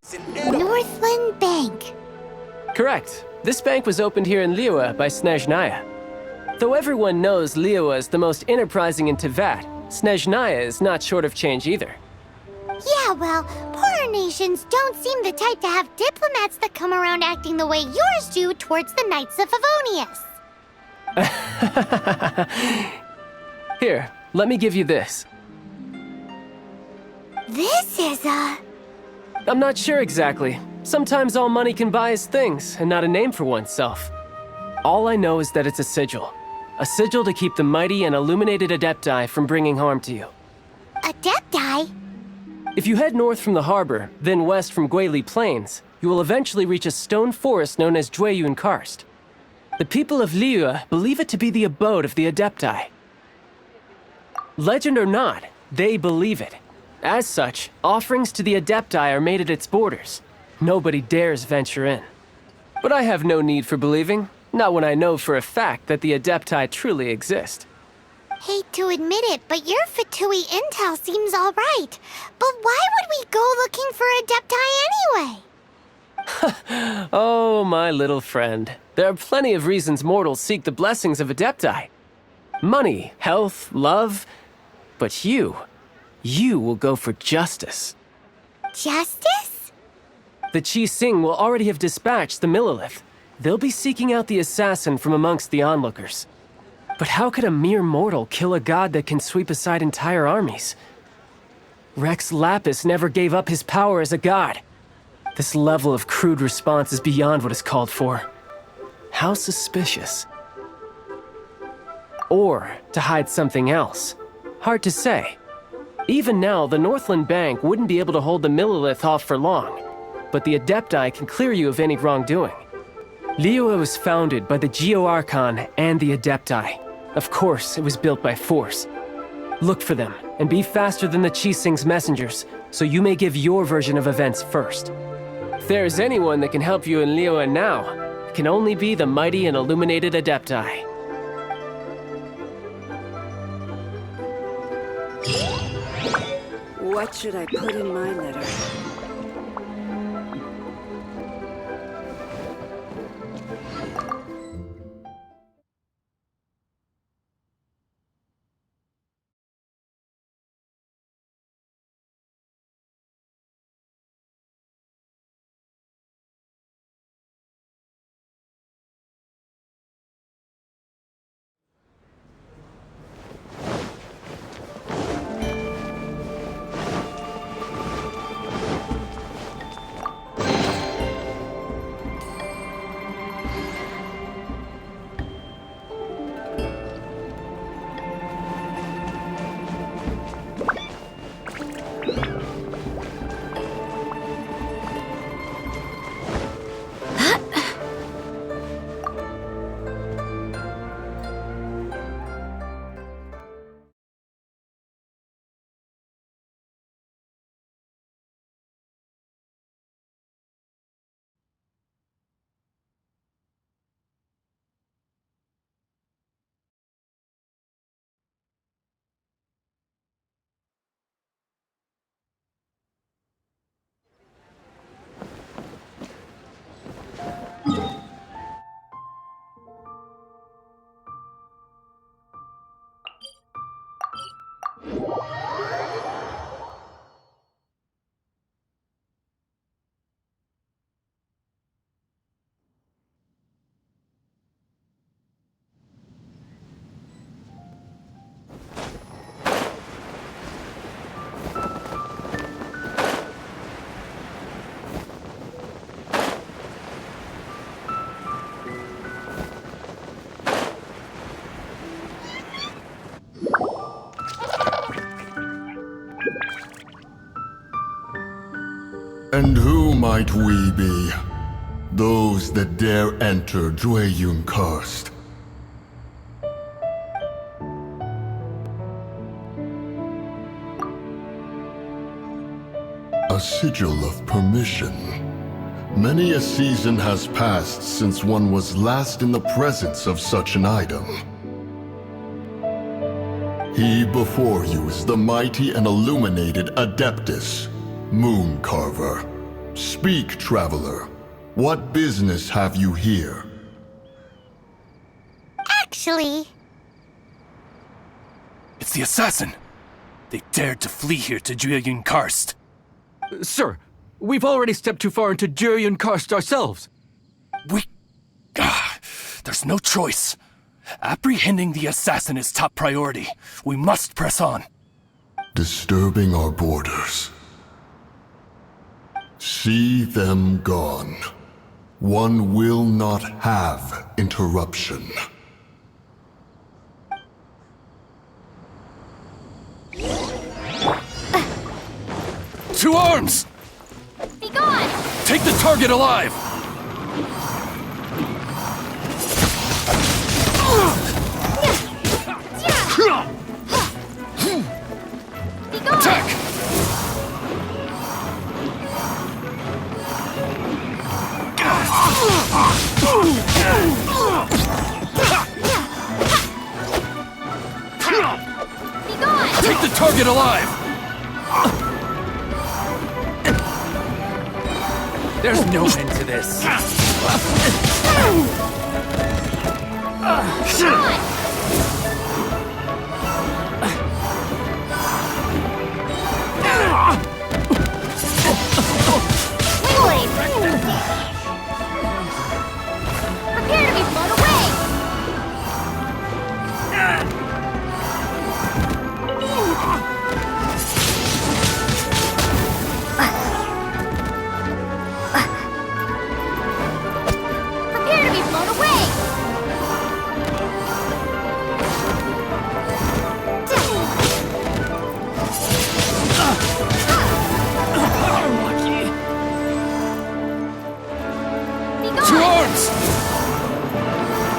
Northland Bank. Correct. This bank was opened here in Liyue by Snezhnaya. Though everyone knows Liyue is the most enterprising in Teyvat, Snezhnaya is not short of change either. Yeah, well, poorer nations don't seem the type to have diplomats that come around acting the way yours do towards the Knights of Favonius. Here, let me give you this. This is I'm not sure exactly. Sometimes all money can buy is things, and not a name for oneself. All I know is that it's a sigil. A sigil to keep the mighty and illuminated Adepti from bringing harm to you. Adepti? If you head north from the harbor, then west from Guili Plains, you will eventually reach a stone forest known as Jueyun Karst. The people of Liyue believe it to be the abode of the Adepti. Legend or not, they believe it. As such, offerings to the Adepti are made at its borders. Nobody dares venture in. But I have no need for believing, not when I know for a fact that the Adepti truly exist. Hate to admit it, but your Fatui intel seems alright. But why would we go looking for Adepti anyway? Oh, my little friend. There are plenty of reasons mortals seek the blessings of Adepti. Money, health, love. But you will go for justice. Justice? The Chi Sing will already have dispatched the Millilith. They'll be seeking out the assassin from amongst the onlookers. But how could a mere mortal kill a god that can sweep aside entire armies? Rex Lapis never gave up his power as a god. This level of crude response is beyond what is called for. How suspicious. Or to hide something else. Hard to say. Even now, the Northland Bank wouldn't be able to hold the Millilith off for long, but the Adepti can clear you of any wrongdoing. Liyue was founded by the Geo-Archon and the Adepti. Of course, it was built by force. Look for them, and be faster than the Chi Sing's messengers, so you may give your version of events first. If there is anyone that can help you in Liyue now, it can only be the mighty and illuminated Adepti. What should I put in my letter? And who might we be? Those that dare enter Jueyun Karst. A sigil of permission. Many a season has passed since one was last in the presence of such an item. He before you is the mighty and illuminated Adeptus, Moon Carver. Speak, traveler. What business have you here? Actually, It's the assassin! They dared to flee here to Jueyun Karst. Sir, we've already stepped too far into Jueyun Karst ourselves. There's no choice. Apprehending the assassin is top priority. We must press on. Disturbing our borders. See them gone. One will not have interruption. To arms! be gone! Take the target alive! Be gone! Attack! Be gone! Take the target alive! There's no end to this. Prepare to be blown away! Prepare to be blown away! Be To gone! arms!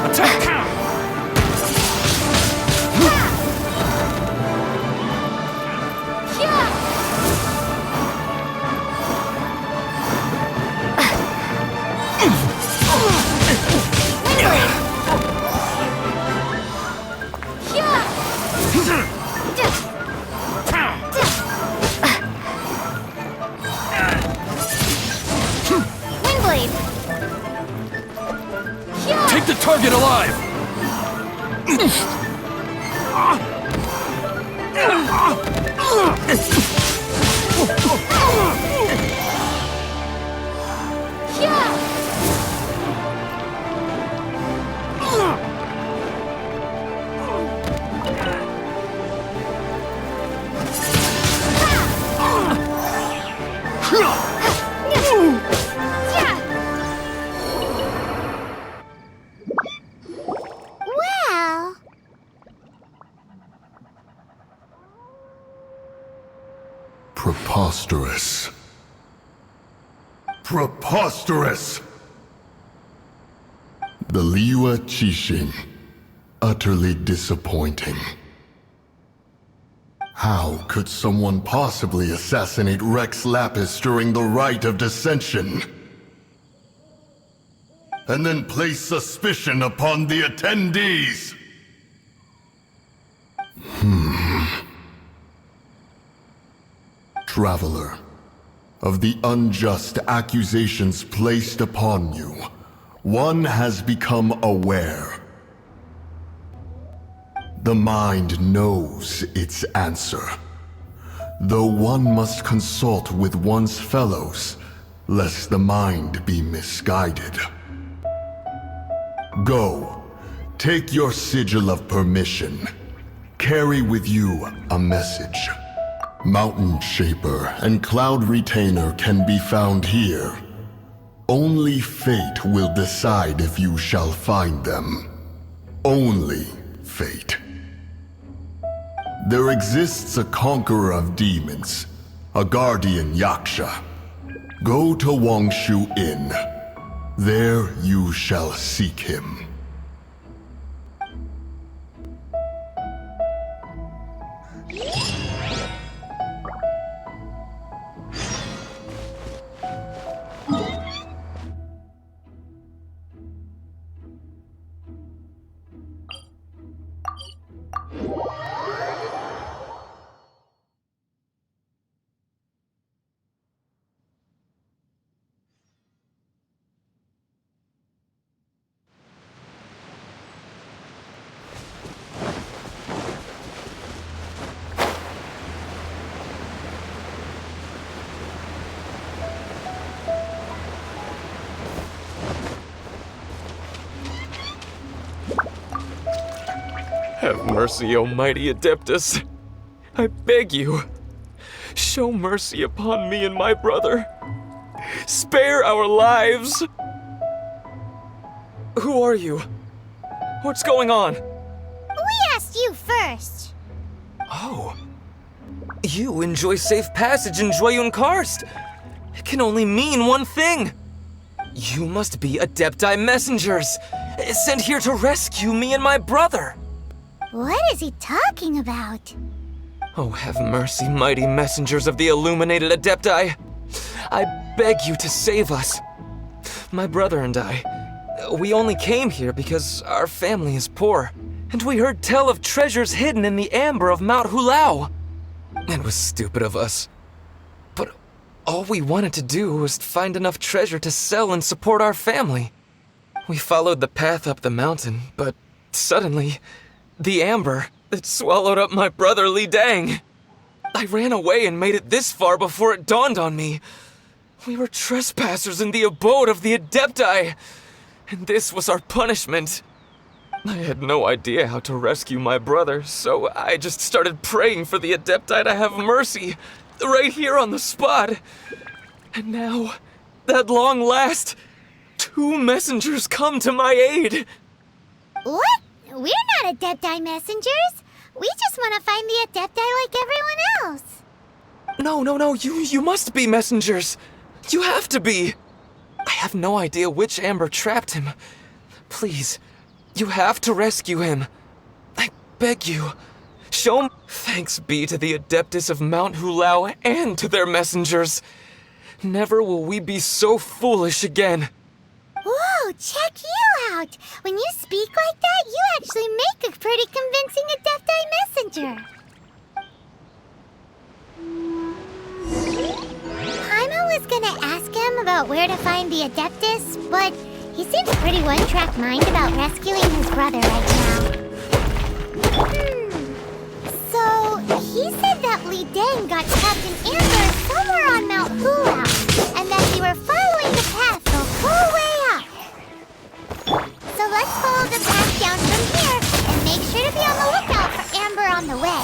Attack! Windblade! Take the target alive! Well, Preposterous. Preposterous! The Liyue Qixing. Utterly disappointing. How could someone possibly assassinate Rex Lapis during the Rite of Dissension? And then place suspicion upon the attendees? Traveler, of the unjust accusations placed upon you, one has become aware. The mind knows its answer, though one must consult with one's fellows, lest the mind be misguided. Go, take your sigil of permission. Carry with you a message. Mountain Shaper and Cloud Retainer can be found here. Only fate will decide if you shall find them. Only fate. There exists a conqueror of demons, a guardian Yaksha. Go to Wangshu Inn. There you shall seek him. Have mercy, O mighty Adeptus. I beg you, show mercy upon me and my brother. Spare our lives! Who are you? What's going on? We asked you first. Oh. You enjoy safe passage in Jueyun Karst. It can only mean one thing. You must be Adepti messengers, sent here to rescue me and my brother. What is he talking about? Oh, have mercy, mighty messengers of the illuminated Adepti. I beg you to save us. My brother and I, we only came here because our family is poor, and we heard tell of treasures hidden in the amber of Mount Hulao. It was stupid of us. But all we wanted to do was find enough treasure to sell and support our family. We followed the path up the mountain, but suddenly, the amber, it swallowed up my brother Li Dang. I ran away and made it this far before it dawned on me. We were trespassers in the abode of the Adepti, and this was our punishment. I had no idea how to rescue my brother, so I just started praying for the Adepti to have mercy, right here on the spot. And now, at long last, 2 messengers come to my aid. What? We're not Adepti messengers. We just want to find the Adepti like everyone else. No, you must be messengers. You have to be. I have no idea which amber trapped him. Please, you have to rescue him. I beg you. Show thanks be to the Adeptus of Mount Hulao and to their messengers. Never will we be so foolish again. Whoa, check you out! When you speak like that, you actually make a pretty convincing Adepti messenger. Paimon was gonna ask him about where to find the Adeptus, but he seems pretty one-track mind about rescuing his brother right now. So, he said that Li Dang got trapped in amber somewhere on Mount Hulao, and that we were following the path the whole way up. So let's follow the path down from here, and make sure to be on the lookout for amber on the way.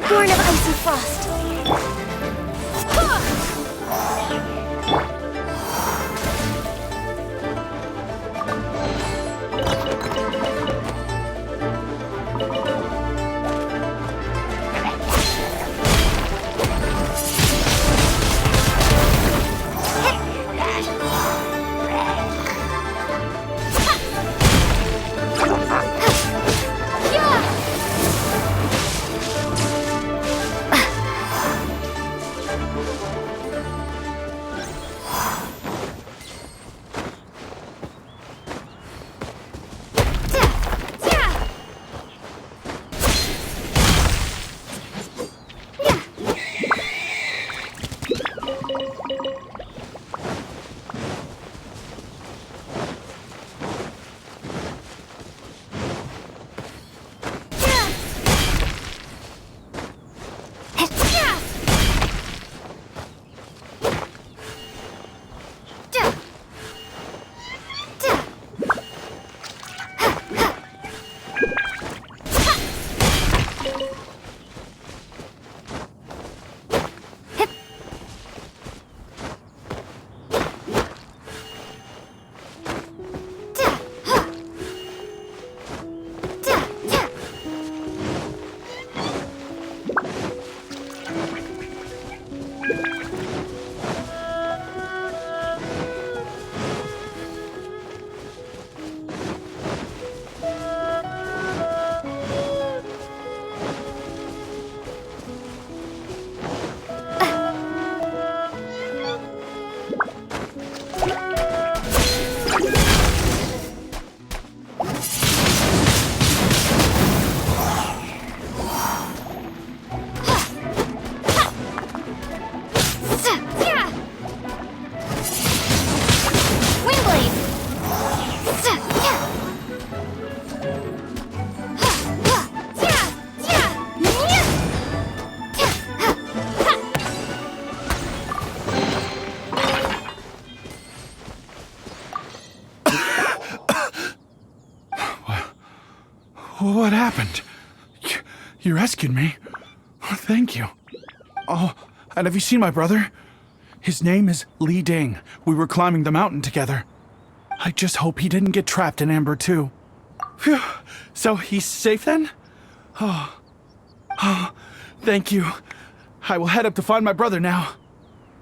Born of icy frost. What happened? You rescued me. Thank you. Oh, and have you seen my brother? His name is Li Ding. We were climbing the mountain together. I just hope he didn't get trapped in Amber too. Phew. So he's safe then? Oh, thank you. I will head up to find my brother now.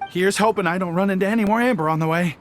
Here's hoping I don't run into any more Amber on the way.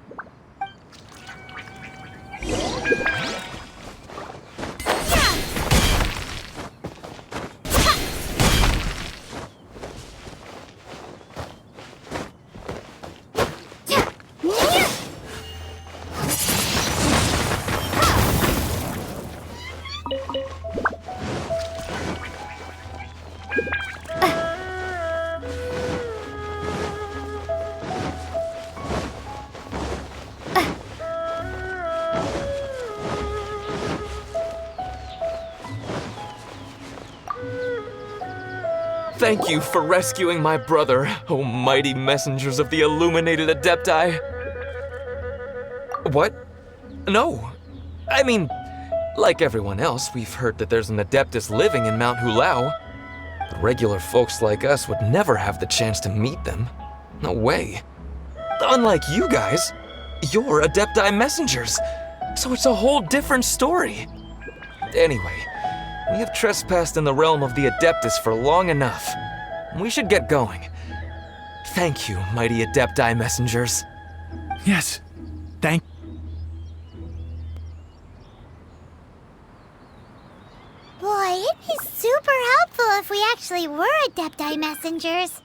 Thank you for rescuing my brother, O mighty messengers of the illuminated Adepti. What? No. I mean, like everyone else, we've heard that there's an Adeptus living in Mount Hulao. But regular folks like us would never have the chance to meet them. No way. Unlike you guys, you're Adepti messengers, so it's a whole different story. Anyway, we have trespassed in the realm of the Adeptus for long enough. We should get going. Thank you, mighty Adepti messengers. Yes, thank Boy, it'd be super helpful if we actually were Adepti messengers.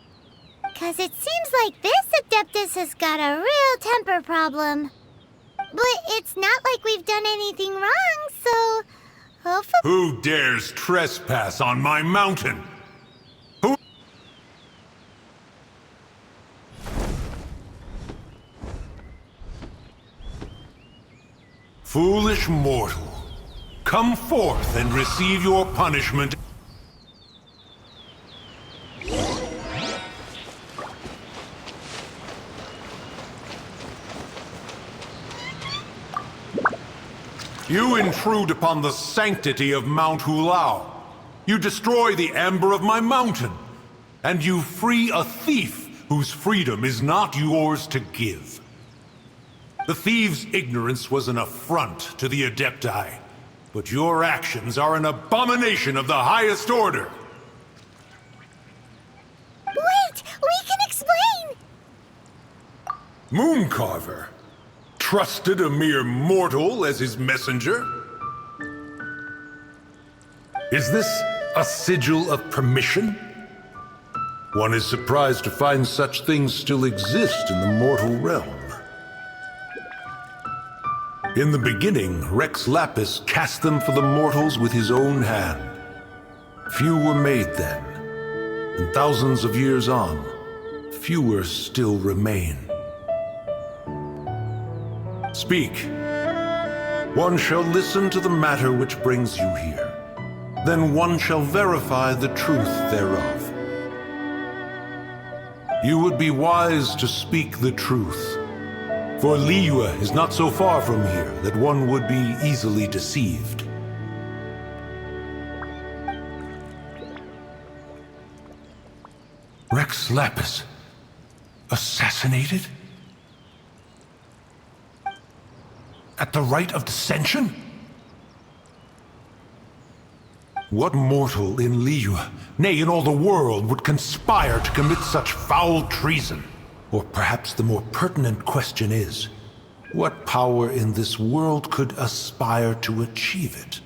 'Cause it seems like this Adeptus has got a real temper problem. But it's not like we've done anything wrong, so hopefully... Who dares trespass on my mountain? Who? Foolish mortal, come forth and receive your punishment. You intrude upon the sanctity of Mount Hulao. You destroy the amber of my mountain. And you free a thief whose freedom is not yours to give. The thief's ignorance was an affront to the Adepti, but your actions are an abomination of the highest order. Wait! We can explain! Mooncarver trusted a mere mortal as his messenger? Is this a sigil of permission? One is surprised to find such things still exist in the mortal realm. In the beginning, Rex Lapis cast them for the mortals with his own hand. Few were made then, and thousands of years on, fewer still remain. Speak. One shall listen to the matter which brings you here. Then one shall verify the truth thereof. You would be wise to speak the truth. For Liyue is not so far from here that one would be easily deceived. Rex Lapis assassinated? At the rite of dissension? What mortal in Liyue, nay, in all the world, would conspire to commit such foul treason? Or perhaps the more pertinent question is, what power in this world could aspire to achieve it?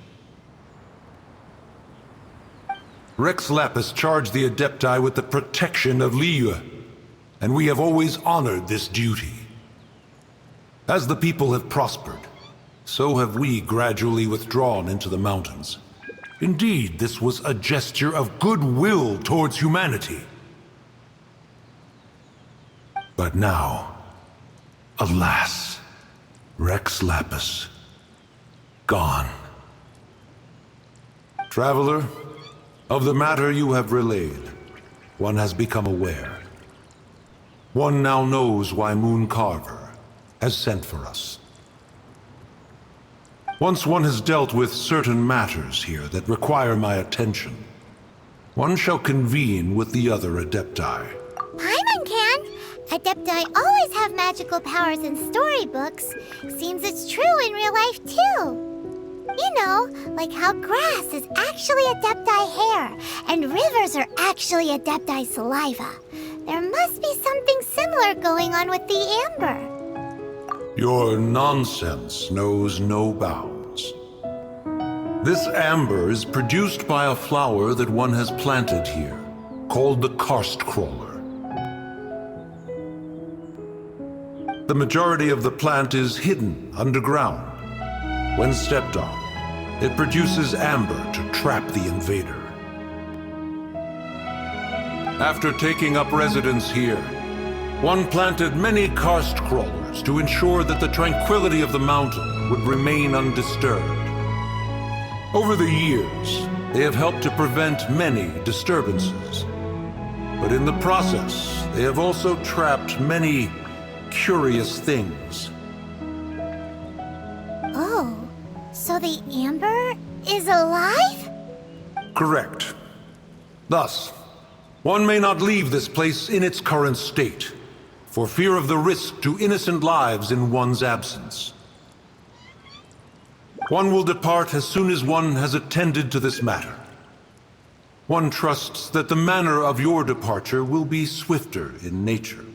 Rex Lapis charged the Adepti with the protection of Liyue, and we have always honored this duty. As the people have prospered, so have we gradually withdrawn into the mountains. Indeed, this was a gesture of goodwill towards humanity. But now, alas, Rex Lapis, gone. Traveler, of the matter you have relayed, one has become aware. One now knows why Mooncarver has sent for us. Once one has dealt with certain matters here that require my attention, one shall convene with the other Adepti. Paimon can. Adepti always have magical powers in storybooks. Seems it's true in real life, too. You know, like how grass is actually Adepti hair, and rivers are actually Adepti saliva. There must be something similar going on with the amber. Your nonsense knows no bounds. This amber is produced by a flower that one has planted here, called the karst crawler. The majority of the plant is hidden underground. When stepped on, it produces amber to trap the invader. After taking up residence here, one planted many karst crawlers to ensure that the tranquility of the mountain would remain undisturbed. Over the years, they have helped to prevent many disturbances. But in the process, they have also trapped many curious things. Oh, so the amber is alive? Correct. Thus, one may not leave this place in its current state, for fear of the risk to innocent lives in one's absence. One will depart as soon as one has attended to this matter. One trusts that the manner of your departure will be swifter in nature.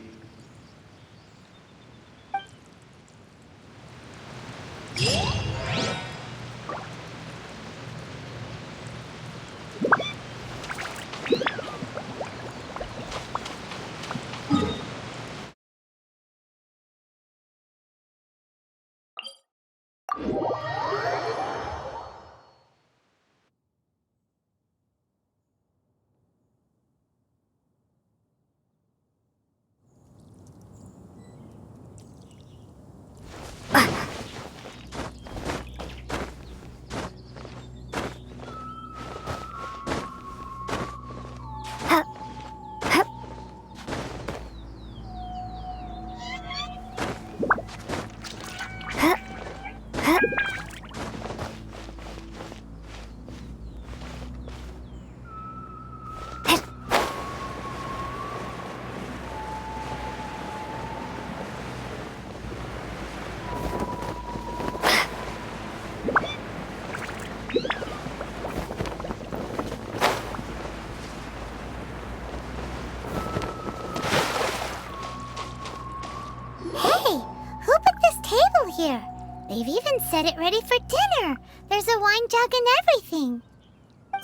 Here. They've even set it ready for dinner. There's a wine jug and everything.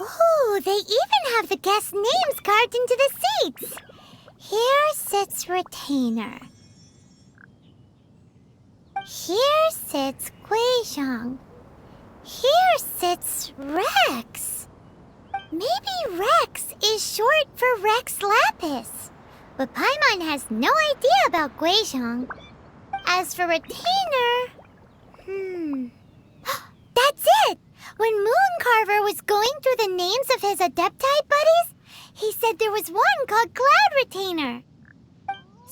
Ooh, they even have the guests' names carved into the seats. Here sits Retainer. Here sits Guizhong. Here sits Rex. Maybe Rex is short for Rex Lapis. But Paimon has no idea about Guizhong. As for Retainer... That's it! When Mooncarver was going through the names of his Adepti buddies, he said there was one called Cloud Retainer.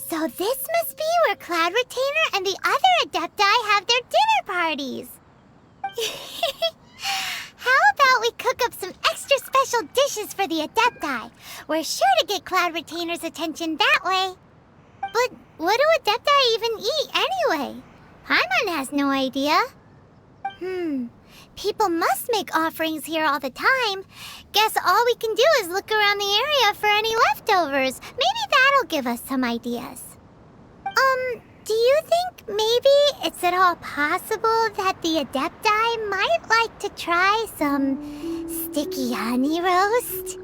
So this must be where Cloud Retainer and the other Adepti have their dinner parties. How about we cook up some extra special dishes for the Adepti? We're sure to get Cloud Retainer's attention that way. But what do Adepti even eat anyway? Paimon has no idea. People must make offerings here all the time. Guess all we can do is look around the area for any leftovers. Maybe that'll give us some ideas. Do you think maybe it's at all possible that the Adepti might like to try some sticky honey roast?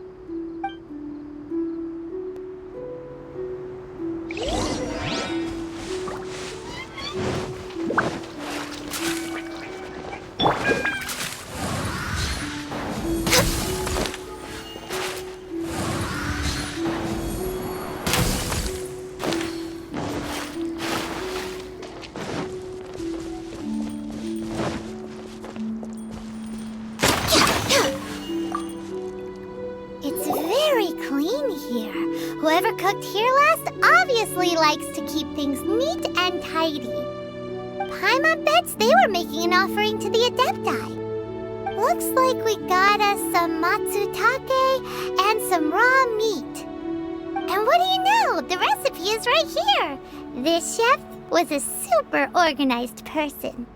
It's very clean here. Whoever cooked here last obviously likes to keep things neat and tidy. Paimon bets they were making an offering to the Adepti. Looks like we got us some matsutake and some raw meat. And what do you know? The recipe is right here. This chef was a super organized person.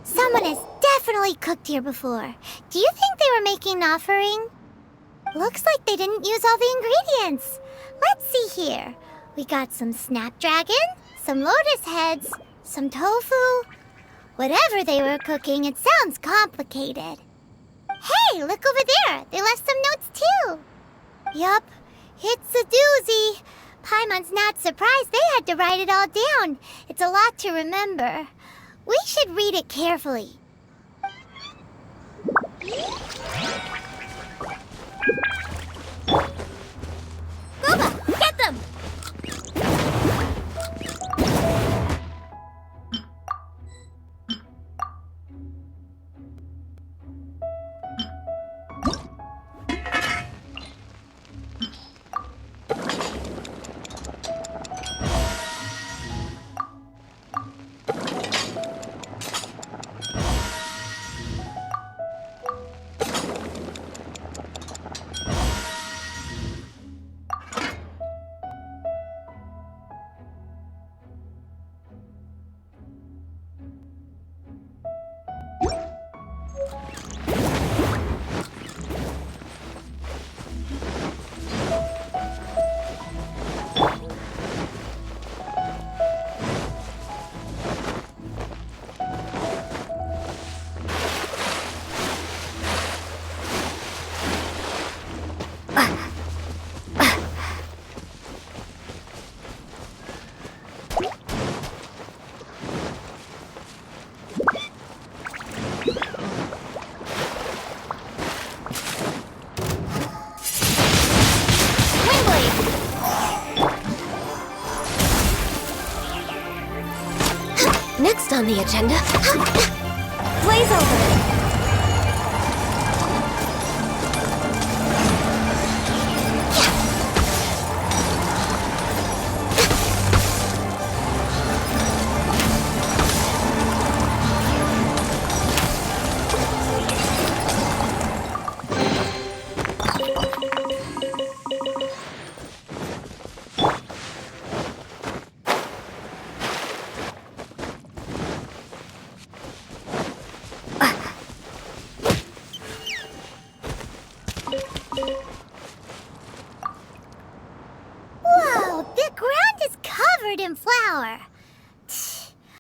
Someone has definitely cooked here before. Do you think they were making an offering? Looks like they didn't use all the ingredients. Let's see here. We got some snapdragon, some lotus heads, some tofu. Whatever they were cooking, it sounds complicated. Hey, look over there. They left some notes too. Yup, it's a doozy. Paimon's not surprised they had to write it all down. It's a lot to remember. We should read it carefully. Booba, get them! Next on the agenda, Blaze over.